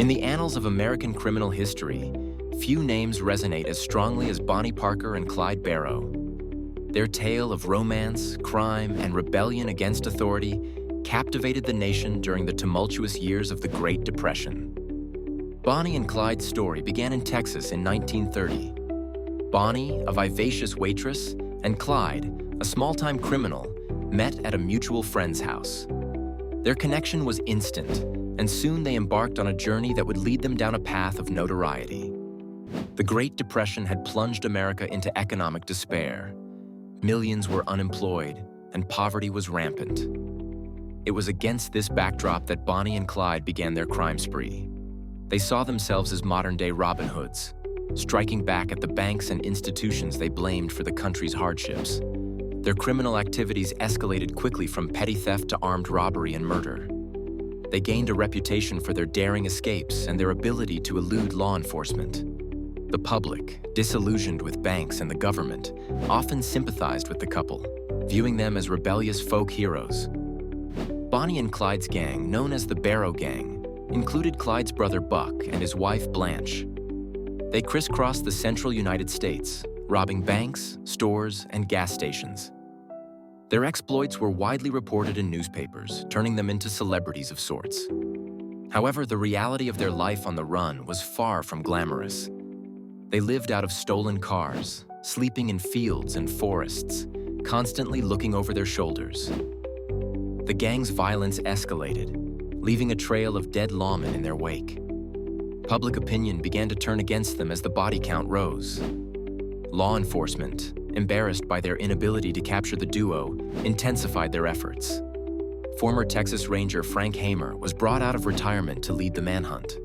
In the annals of American criminal history, few names resonate as strongly as Bonnie Parker and Clyde Barrow. Their tale of romance, crime, and rebellion against authority captivated the nation during the tumultuous years of the Great Depression. Bonnie and Clyde's story began in Texas in 1930. Bonnie, a vivacious waitress, and Clyde, a small-time criminal, met at a mutual friend's house. Their connection was instant, and soon they embarked on a journey that would lead them down a path of notoriety. The Great Depression had plunged America into economic despair. Millions were unemployed, and poverty was rampant. It was against this backdrop that Bonnie and Clyde began their crime spree. They saw themselves as modern-day Robin Hoods, striking back at the banks and institutions they blamed for the country's hardships. Their criminal activities escalated quickly from petty theft to armed robbery and murder. They gained a reputation for their daring escapes and their ability to elude law enforcement. The public, disillusioned with banks and the government, often sympathized with the couple, viewing them as rebellious folk heroes. Bonnie and Clyde's gang, known as the Barrow Gang, included Clyde's brother Buck and his wife Blanche. They crisscrossed the central United States, robbing banks, stores, and gas stations. Their exploits were widely reported in newspapers, turning them into celebrities of sorts. However, the reality of their life on the run was far from glamorous. They lived out of stolen cars, sleeping in fields and forests, constantly looking over their shoulders. The gang's violence escalated, leaving a trail of dead lawmen in their wake. Public opinion began to turn against them as the body count rose. Law enforcement, embarrassed by their inability to capture the duo, intensified their efforts. Former Texas Ranger Frank Hamer was brought out of retirement to lead the manhunt.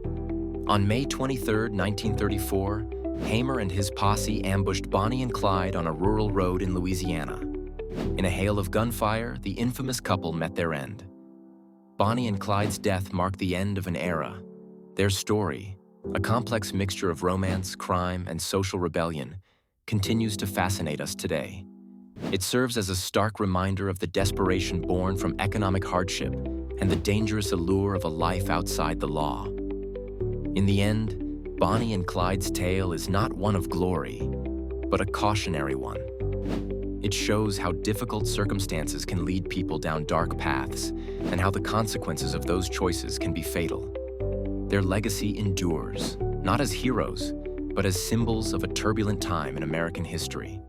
On May 23, 1934, Hamer and his posse ambushed Bonnie and Clyde on a rural road in Louisiana. In a hail of gunfire, the infamous couple met their end. Bonnie and Clyde's death marked the end of an era. Their story, a complex mixture of romance, crime, and social rebellion, continues to fascinate us today. It serves as a stark reminder of the desperation born from economic hardship and the dangerous allure of a life outside the law. In the end, Bonnie and Clyde's tale is not one of glory, but a cautionary one. It shows how difficult circumstances can lead people down dark paths and how the consequences of those choices can be fatal. Their legacy endures, not as heroes, but as symbols of a turbulent time in American history.